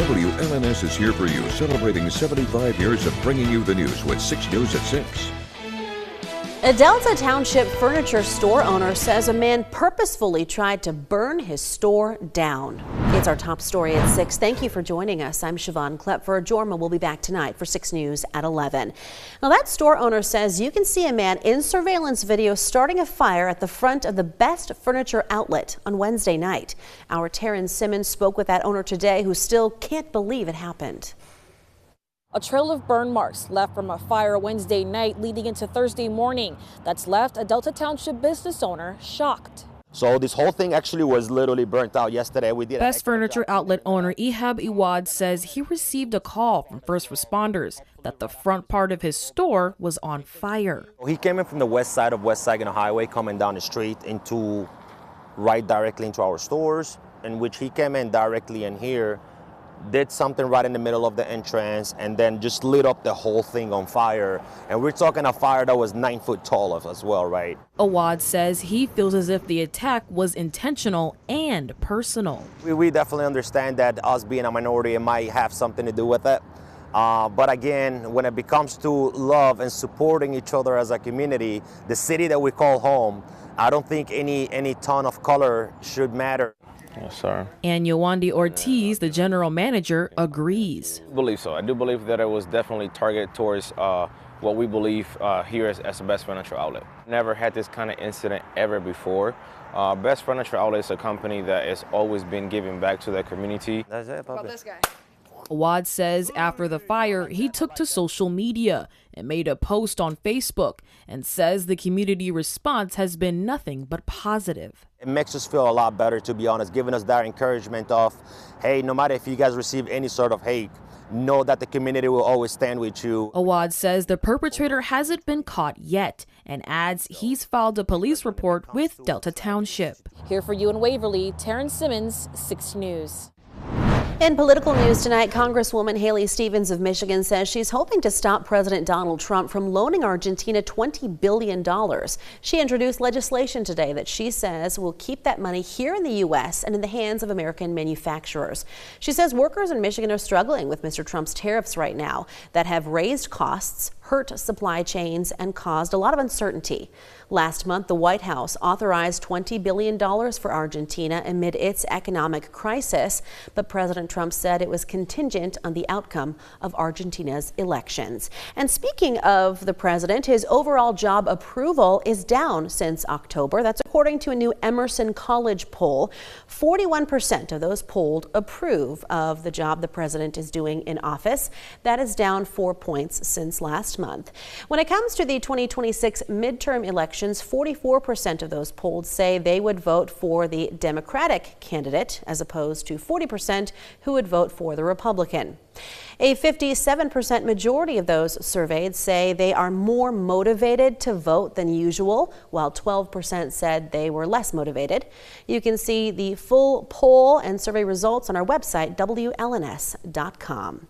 WLNS is here for you, celebrating 75 years of bringing you the news with 6 News at 6. A Delta Township furniture store owner says a man purposefully tried to burn his store down. It's our top story at 6. Thank you for joining us. I'm Siobhan Klepfer. Jorma will be back tonight for 6 News at 11. Now, that store owner says you can see a man in surveillance video starting a fire at the front of the Best Furniture outlet on Wednesday night. Our Taryn Simmons spoke with that owner today, who still can't believe it happened. A trail of burn marks left from a fire Wednesday night leading into Thursday morning that's left a Delta Township business owner shocked. So this whole thing actually was literally burnt out yesterday. We did. Best Furniture outlet owner Ihab Iwad says he received a call from first responders that the front part of his store was on fire. He came in from the west side of West Saginaw Highway, coming down the street right directly into our stores, in which he came in directly in here, did something right in the middle of the entrance, and then just lit up the whole thing on fire. And we're talking a fire that was 9 foot tall as well, right? Awad says he feels as if the attack was intentional and personal. We definitely understand that us being a minority, it might have something to do with it. But again, when it comes to love and supporting each other as a community, the city that we call home, I don't think any ton of color should matter. Yes, sir. And Yowandi Ortiz, the general manager, agrees. I believe so. I do believe that it was definitely targeted towards what we believe here as the Best Furniture outlet. Never had this kind of incident ever before. Best Furniture outlet is a company that has always been giving back to their community. That's it, About this guy. Awad says after the fire, he took to social media and made a post on Facebook and says the community response has been nothing but positive. It makes us feel a lot better, to be honest, giving us that encouragement of, hey, no matter if you guys receive any sort of hate, know that the community will always stand with you. Awad says the perpetrator hasn't been caught yet and adds he's filed a police report with Delta Township. Here for you in Waverly, Taryn Simmons, 6 News. In political news tonight, Congresswoman Haley Stevens of Michigan says she's hoping to stop President Donald Trump from loaning Argentina $20 billion. She introduced legislation today that she says will keep that money here in the U.S. and in the hands of American manufacturers. She says workers in Michigan are struggling with Mr. Trump's tariffs right now that have raised costs, hurt supply chains, and caused a lot of uncertainty. Last month, the White House authorized $20 billion for Argentina amid its economic crisis, but President Trump said it was contingent on the outcome of Argentina's elections. And speaking of the president, his overall job approval is down since October. That's according to a new Emerson College poll. 41% of those polled approve of the job the president is doing in office. That is down 4 points since last month. When it comes to the 2026 midterm elections, 44% of those polled say they would vote for the Democratic candidate, as opposed to 40% who would vote for the Republican. A 57% majority of those surveyed say they are more motivated to vote than usual, while 12% said they were less motivated. You can see the full poll and survey results on our website, WLNS.com.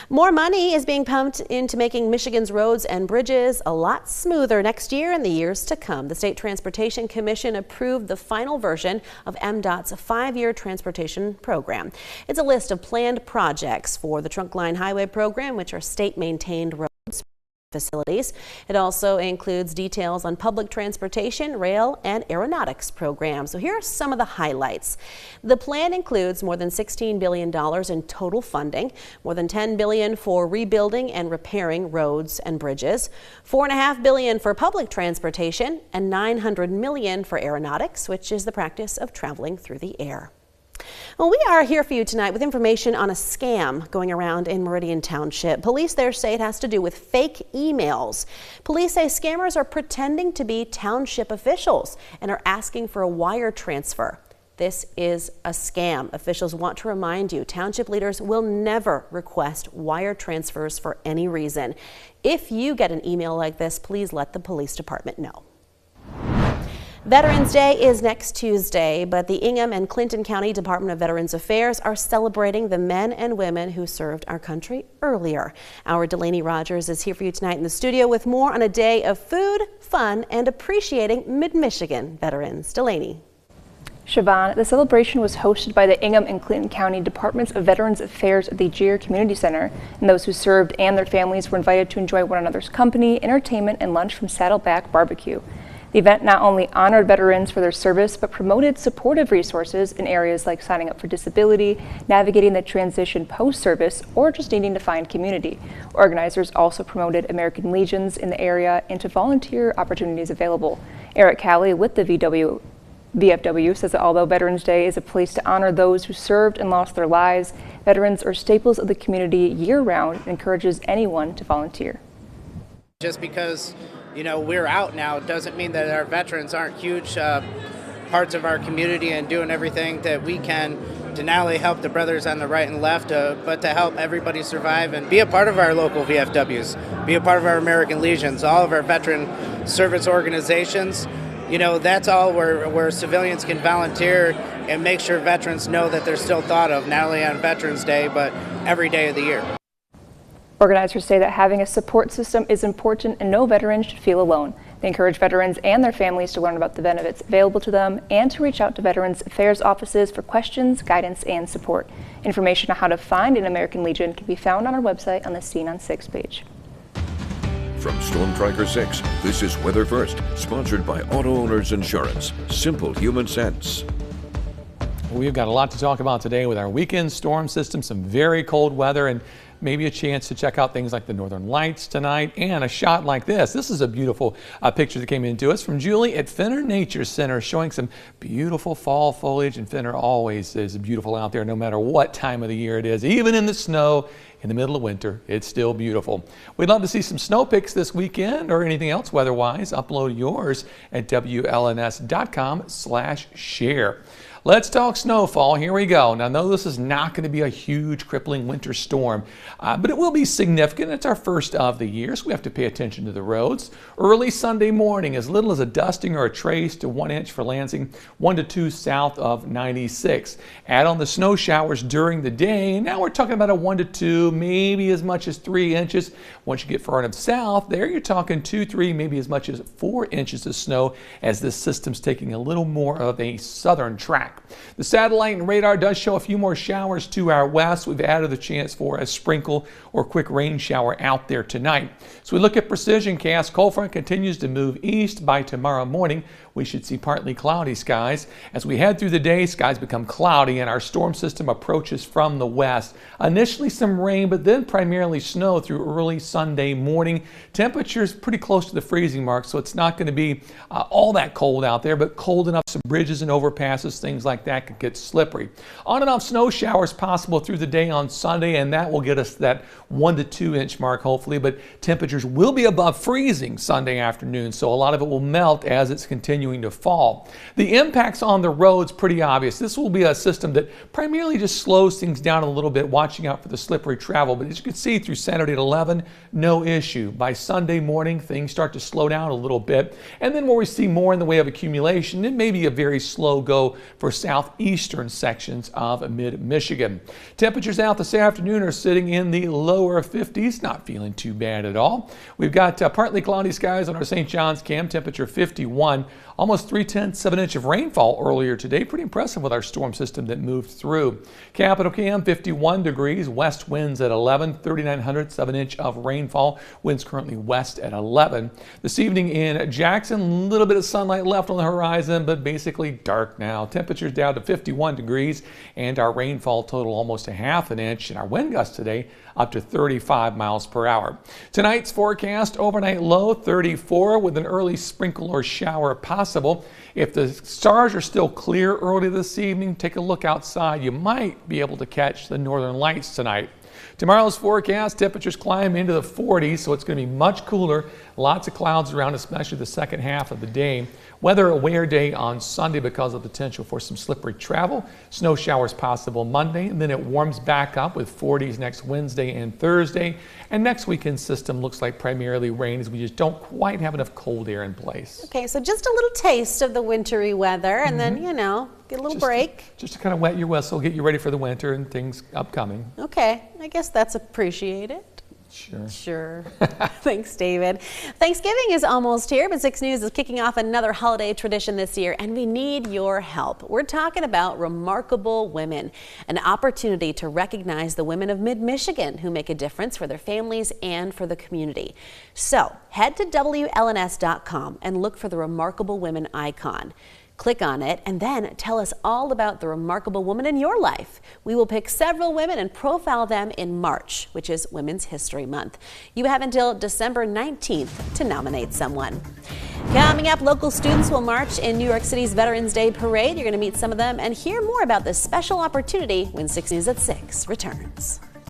More money is being pumped into making Michigan's roads and bridges a lot smoother next year and the years to come. The State Transportation Commission approved the final version of MDOT's 5-year transportation program. It's a list of planned projects for the Trunkline Highway program, which are state-maintained roads facilities. It also includes details on public transportation, rail, and aeronautics programs. So here are some of the highlights. The plan includes more than $16 billion in total funding, more than $10 billion for rebuilding and repairing roads and bridges, $4.5 billion for public transportation, and $900 million for aeronautics, which is the practice of traveling through the air. Well, we are here for you tonight with information on a scam going around in Meridian Township. Police there say it has to do with fake emails. Police say scammers are pretending to be township officials and are asking for a wire transfer. This is a scam. Officials want to remind you, township leaders will never request wire transfers for any reason. If you get an email like this, please let the police department know. Veterans Day is next Tuesday, but the Ingham and Clinton County Department of Veterans Affairs are celebrating the men and women who served our country earlier. Our Delaney Rogers is here for you tonight in the studio with more on a day of food, fun, and appreciating Mid-Michigan veterans. Delaney. Siobhan, the celebration was hosted by the Ingham and Clinton County Departments of Veterans Affairs at the Geer Community Center, and those who served and their families were invited to enjoy one another's company, entertainment, and lunch from Saddleback Barbecue. The event not only honored veterans for their service, but promoted supportive resources in areas like signing up for disability, navigating the transition post-service, or just needing to find community. Organizers also promoted American Legions in the area and to volunteer opportunities available. Eric Calley with the VFW says that although Veterans Day is a place to honor those who served and lost their lives, veterans are staples of the community year-round and encourages anyone to volunteer. Just because, you know, we're out now doesn't mean that our veterans aren't huge parts of our community and doing everything that we can to not only help the brothers on the right and left, but to help everybody survive and be a part of our local VFWs, be a part of our American Legions, all of our veteran service organizations. You know, that's all where civilians can volunteer and make sure veterans know that they're still thought of, not only on Veterans Day, but every day of the year. Organizers say that having a support system is important and no veteran should feel alone. They encourage veterans and their families to learn about the benefits available to them and to reach out to Veterans Affairs offices for questions, guidance, and support. Information on how to find an American Legion can be found on our website on the Scene on 6 page. From Storm Tracker 6, this is Weather First, sponsored by Auto Owners Insurance. Simple human sense. We've got a lot to talk about today with our weekend storm system, some very cold weather, and maybe a chance to check out things like the Northern Lights tonight and a shot like this. This is a beautiful picture that came into us from Julie at Fenner Nature Center, showing some beautiful fall foliage. And Fenner always is beautiful out there, no matter what time of the year it is. Even in the snow, in the middle of winter, it's still beautiful. We'd love to see some snow pics this weekend or anything else weather-wise. Upload yours at WLNS.com/share. Let's talk snowfall. Here we go. Now, no, this is not going to be a huge, crippling winter storm, but it will be significant. It's our first of the year, so we have to pay attention to the roads. Early Sunday morning, as little as a dusting or a trace to 1 inch for Lansing, 1 to 2 south of 96. Add on the snow showers during the day. Now we're talking about a 1 to 2, maybe as much as 3 inches. Once you get far enough south, there you're talking 2, 3, maybe as much as 4 inches of snow as this system's taking a little more of a southern track. The satellite and radar does show a few more showers to our west. We've added the chance for a sprinkle or quick rain shower out there tonight. So we look at precision cast. Cold front continues to move east. By tomorrow morning, we should see partly cloudy skies. As we head through the day, skies become cloudy and our storm system approaches from the west. Initially some rain, but then primarily snow through early Sunday morning. Temperatures pretty close to the freezing mark, so it's not going to be all that cold out there, but cold enough some bridges and overpasses, things like that could get slippery. On and off snow showers possible through the day on Sunday, and that will get us that 1 to 2 inch mark hopefully, but temperatures will be above freezing Sunday afternoon, so a lot of it will melt as it's continuing to fall. The impacts on the roads pretty obvious. This will be a system that primarily just slows things down a little bit, watching out for the slippery travel, but as you can see through Saturday at 11, no issue. By Sunday morning, things start to slow down a little bit, and then where we see more in the way of accumulation, it may be a very slow go for southeastern sections of mid-Michigan. Temperatures out this afternoon are sitting in the lower 50s, not feeling too bad at all. We've got partly cloudy skies on our St. John's cam, temperature 51. Almost 3/10 of an inch of rainfall earlier today. Pretty impressive with our storm system that moved through. Capital Cam 51 degrees, west winds at 11, 39/100 of an inch of rainfall. Winds currently west at 11. This evening in Jackson, a little bit of sunlight left on the horizon, but basically dark now. Temperatures down to 51 degrees and our rainfall total almost a half an inch, and our wind gusts today up to 35 miles per hour. Tonight's forecast, overnight low 34 with an early sprinkle or shower possible. If the stars are still clear early this evening, take a look outside. You might be able to catch the Northern Lights tonight. Tomorrow's forecast, temperatures climb into the 40s, so it's going to be much cooler. Lots of clouds around, especially the second half of the day. Weather aware day on Sunday because of potential for some slippery travel. Snow showers possible Monday, and then it warms back up with 40s next Wednesday and Thursday. And next weekend's system looks like primarily rain, as we just don't quite have enough cold air in place. Okay, so just a little taste of the wintry weather, and then, you know, get a little break. Just to kind of wet your whistle, get you ready for the winter and things upcoming. Okay, I guess that's appreciated. Sure. Thanks, David. Thanksgiving is almost here, but 6 News is kicking off another holiday tradition this year, and we need your help. We're talking about Remarkable Women, an opportunity to recognize the women of Mid-Michigan who make a difference for their families and for the community. So head to WLNS.com and look for the Remarkable Women icon. Click on it and then tell us all about the remarkable woman in your life. We will pick several women and profile them in March, which is Women's History Month. You have until December 19th to nominate someone. Coming up, local students will march in New York City's Veterans Day Parade. You're going to meet some of them and hear more about this special opportunity when 6 News at 6 returns.